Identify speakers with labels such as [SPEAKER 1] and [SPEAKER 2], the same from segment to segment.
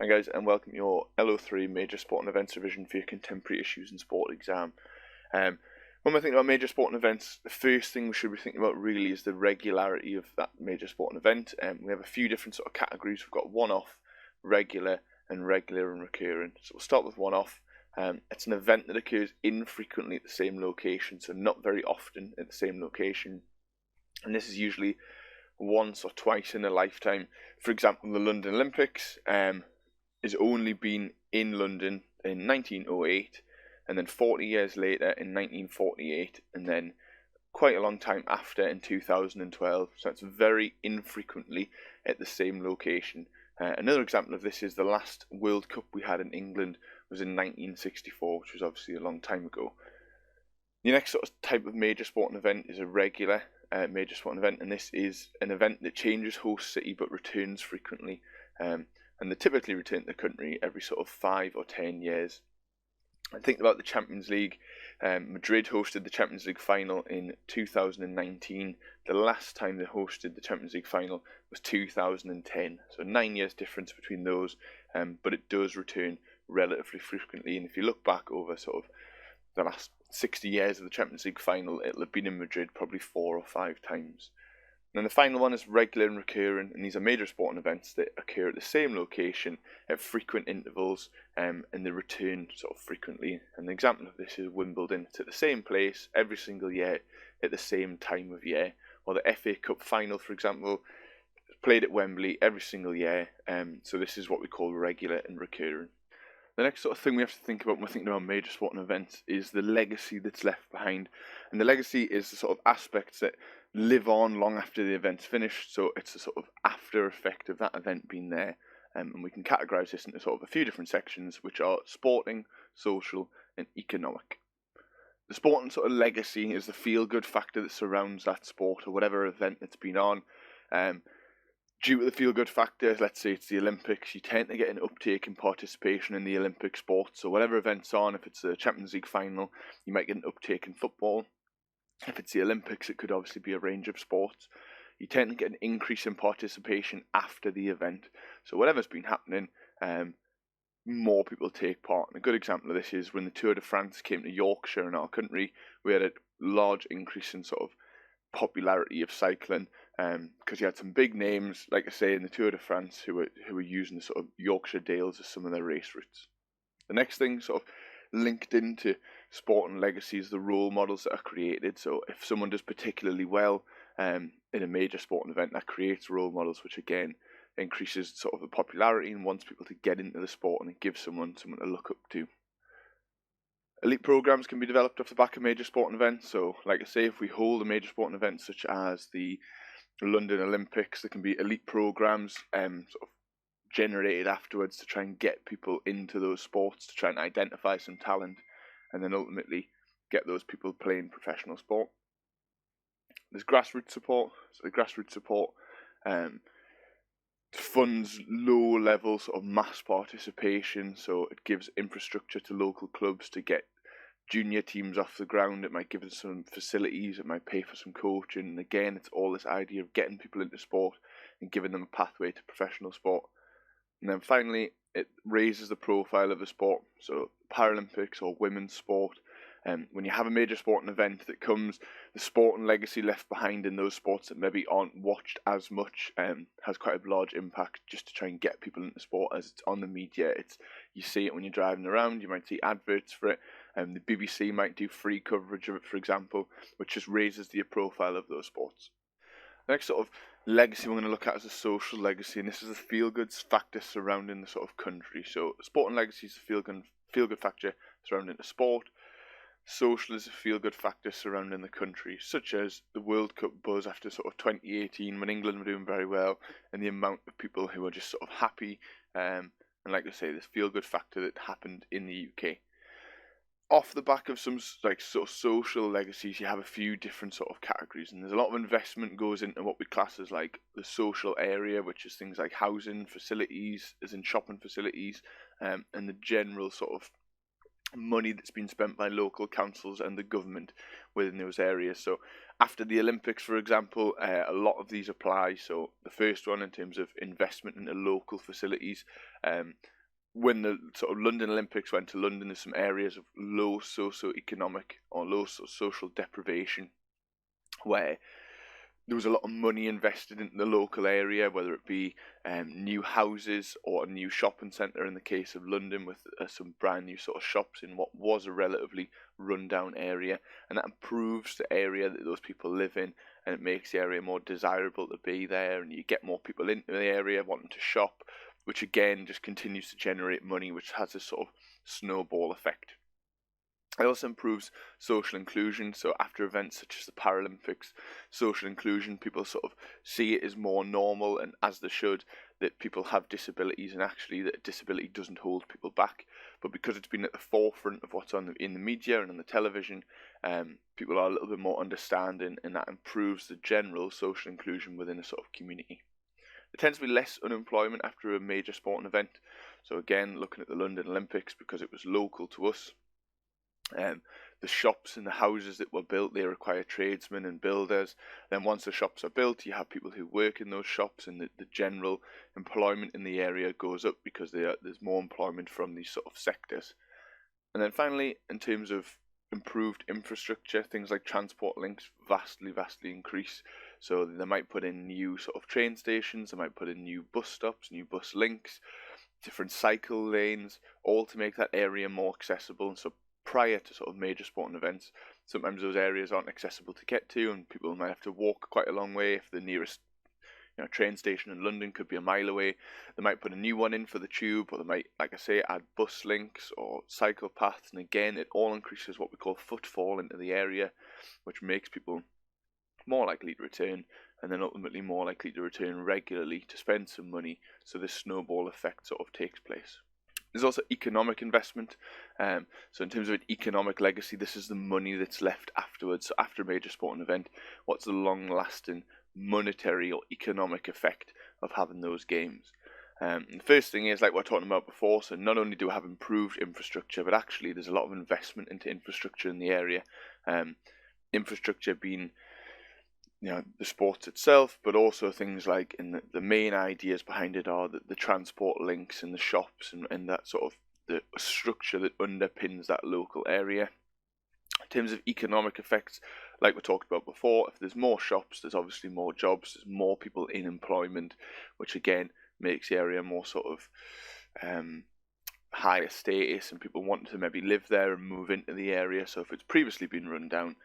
[SPEAKER 1] Hi guys, and welcome to your LO3 Major Sport and Events Revision for your Contemporary Issues in Sport exam. When we're thinking about major sport and events, the first thing we should be thinking about really is the regularity of that major sport and event. We have a few different sort of categories. We've got one-off, regular and recurring. So we'll start with one-off. It's an event that occurs infrequently at the same location, so not very often at the same location. And this is usually once or twice in a lifetime. For example, the London Olympics has only been in London in 1908, and then 40 years later in 1948, and then quite a long time after in 2012. So it's very infrequently at the same location. Another example of this is the last World Cup we had in England was in 1964, which was obviously a long time ago. The next sort of type of major sporting event is a regular major sporting event, and this is an event that changes host city but returns frequently. And they typically return to the country every sort of 5 or 10 years. And think about the Champions League. Madrid hosted the Champions League final in 2019. The last time they hosted the Champions League final was 2010. So 9 years difference between those, but it does return relatively frequently. And if you look back over sort of the last 60 years of the Champions League final, it'll have been in Madrid probably 4 or 5 times. And the final one is regular and recurring, and these are major sporting events that occur at the same location at frequent intervals, and they return sort of frequently. And an example of this is Wimbledon. It's at the same place every single year at the same time of year. Or the FA Cup final, for example, played at Wembley every single year. So this is what we call regular and recurring. The next sort of thing we have to think about when we're thinking about major sporting events is the legacy that's left behind. And the legacy is the sort of aspects that live on long after the event's finished. So it's the sort of after effect of that event being there. And we can categorise this into sort of a few different sections, which are sporting, social and economic. The sporting sort of legacy is the feel-good factor that surrounds that sport or whatever event it's been on. Due to the feel-good factor, let's say it's the Olympics, you tend to get an uptake in participation in the Olympic sports. So whatever event's on, if it's a Champions League final, you might get an uptake in football. If it's the Olympics, it could obviously be a range of sports. You tend to get an increase in participation after the event. So whatever's been happening, more people take part. And a good example of this is when the Tour de France came to Yorkshire in our country, we had a large increase in sort of popularity of cycling, because you had some big names, like I say, in the Tour de France who were using the sort of Yorkshire Dales as some of their race routes. The next thing sort of linked into sport and legacy is the role models that are created. So if someone does particularly well in a major sporting event, that creates role models, which again increases sort of the popularity and wants people to get into the sport, and it gives someone to look up to. Elite programs can be developed off the back of major sporting events. So like I say, if we hold a major sporting event such as the London Olympics, there can be elite programs sort of generated afterwards to try and get people into those sports, to try and identify some talent, and then ultimately get those people playing professional sport. There's grassroots support. So the grassroots support funds low-level sort of mass participation. So it gives infrastructure to local clubs to get junior teams off the ground. It might give them some facilities. It might pay for some coaching. And again, it's all this idea of getting people into sport and giving them a pathway to professional sport. And then finally, it raises the profile of the sport. So Paralympics or women's sport. When you have a major sporting event that comes, the sport and legacy left behind in those sports that maybe aren't watched as much has quite a large impact, just to try and get people into sport. As it's on the media, you see it when you're driving around. You might see adverts for it. The BBC might do free coverage of it, for example, which just raises the profile of those sports. The next sort of legacy we're going to look at is a social legacy, and this is the feel-good factor surrounding the sort of country. So sport and legacy is a feel-good factor surrounding the sport. Social is a feel-good factor surrounding the country, such as the World Cup buzz after sort of 2018 when England were doing very well, and the amount of people who were just sort of happy, and like I say, this feel-good factor that happened in the UK. Off the back of some like sort of social legacies, you have a few different sort of categories, and there's a lot of investment goes into what we class as like the social area, which is things like housing facilities, as in shopping facilities, and the general sort of money that's been spent by local councils and the government within those areas. So after the Olympics, for example, a lot of these apply. So the first one in terms of investment into local facilities. When the sort of London Olympics went to London, there's some areas of low socio-economic or low social deprivation where there was a lot of money invested in the local area, whether it be new houses or a new shopping centre in the case of London, with some brand new sort of shops in what was a relatively rundown area, and that improves the area that those people live in, and it makes the area more desirable to be there, and you get more people into the area wanting to shop, which again just continues to generate money, which has a sort of snowball effect. It also improves social inclusion. So after events such as the Paralympics, social inclusion, people sort of see it as more normal, and as they should, that people have disabilities, and actually that disability doesn't hold people back. But because it's been at the forefront of what's in the media and on the television, people are a little bit more understanding, and that improves the general social inclusion within a sort of community. There tends to be less unemployment after a major sporting event. So again, looking at the London Olympics, because it was local to us, the shops and the houses that were built, they require tradesmen and builders. Then once the shops are built, you have people who work in those shops, and the general employment in the area goes up because there's more employment from these sort of sectors. And then finally, in terms of improved infrastructure, things like transport links vastly increase. So they might put in new sort of train stations, they might put in new bus stops, new bus links, different cycle lanes, all to make that area more accessible. So prior to sort of major sporting events, sometimes those areas aren't accessible to get to, and people might have to walk quite a long way. If the nearest train station in London could be a mile away, they might put a new one in for the tube, or they might, like I say, add bus links or cycle paths, and again it all increases what we call footfall into the area, which makes people more likely to return, and then ultimately more likely to return regularly to spend some money, so this snowball effect sort of takes place. There's also economic investment. So in terms of an economic legacy, this is the money that's left afterwards. So after a major sporting event, what's the long-lasting monetary or economic effect of having those games? The first thing is, like we're talking about before, so not only do we have improved infrastructure, but actually there's a lot of investment into infrastructure in the area. Infrastructure being the sports itself, but also things like, in the main ideas behind it are the transport links and the shops and that sort of the structure that underpins that local area. In terms of economic effects, like we talked about before, if there's more shops, there's obviously more jobs, there's more people in employment, which again makes the area more sort of higher status, and people want to maybe live there and move into the area. So if it's previously been run down,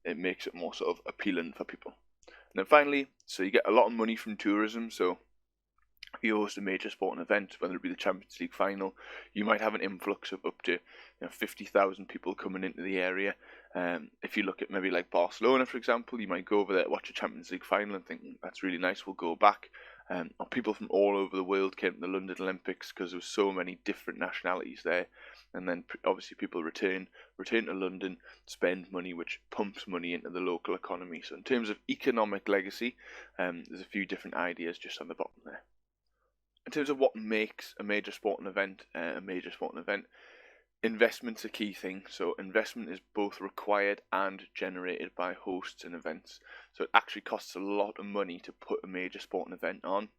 [SPEAKER 1] it makes it more sort of appealing for people. And then finally, so you get a lot of money from tourism. So if you host a major sporting event, whether it be the Champions League final, you might have an influx of up to 50,000 people coming into the area. If you look at maybe like Barcelona, for example, you might go over there to watch a Champions League final and think, that's really nice, we'll go back. Or people from all over the world came to the London Olympics because there were so many different nationalities there. And then obviously people return to London, spend money, which pumps money into the local economy. So in terms of economic legacy, there's a few different ideas just on the bottom there. In terms of what makes a major sporting event, investment's a key thing. So investment is both required and generated by hosts and events. So it actually costs a lot of money to put a major sporting event on.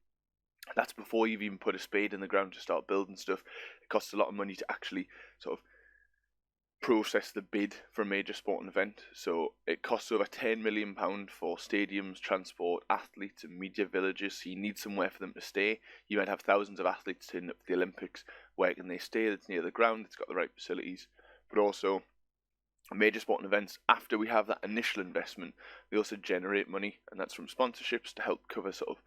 [SPEAKER 1] That's before you've even put a spade in the ground to start building stuff. It costs a lot of money to actually sort of process the bid for a major sporting event. So it costs over £10 million for stadiums, transport, athletes and media villages. So you need somewhere for them to stay. You might have thousands of athletes turning up for the Olympics. Where can they stay? That's near the ground, it's got the right facilities. But also major sporting events, after we have that initial investment, they also generate money, and that's from sponsorships to help cover sort of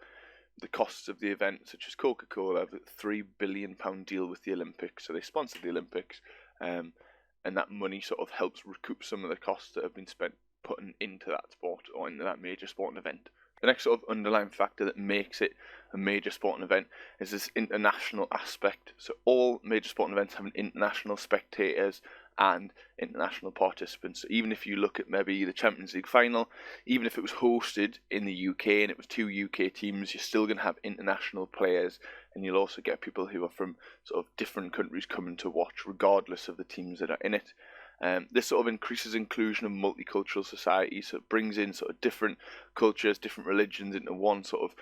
[SPEAKER 1] the costs of the event, such as Coca-Cola have a £3 billion deal with the Olympics. So they sponsor the Olympics, and that money sort of helps recoup some of the costs that have been spent putting into that sport or into that major sporting event. The next sort of underlying factor that makes it a major sporting event is this international aspect. So all major sporting events have an international spectators and international participants. So even if you look at maybe the Champions League final, even if it was hosted in the UK and it was 2 UK teams, you're still going to have international players, and you'll also get people who are from sort of different countries coming to watch, regardless of the teams that are in it. This sort of increases inclusion of multicultural society, so it brings in sort of different cultures, different religions into one sort of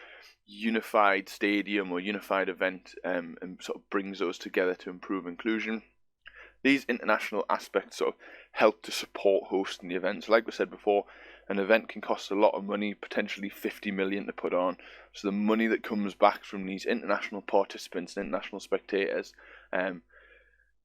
[SPEAKER 1] unified stadium or unified event, and sort of brings those together to improve inclusion. These international aspects sort of help to support hosting the events. Like we said before, an event can cost a lot of money, potentially 50 million to put on. So the money that comes back from these international participants and international spectators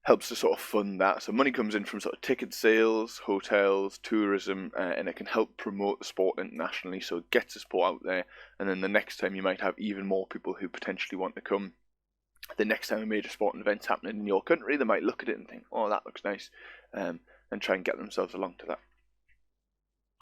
[SPEAKER 1] helps to sort of fund that. So money comes in from sort of ticket sales, hotels, tourism, and it can help promote the sport internationally. So it gets the sport out there, and then the next time you might have even more people who potentially want to come. The next time a major sporting event's happening in your country, they might look at it and think, oh, that looks nice, and try and get themselves along to that.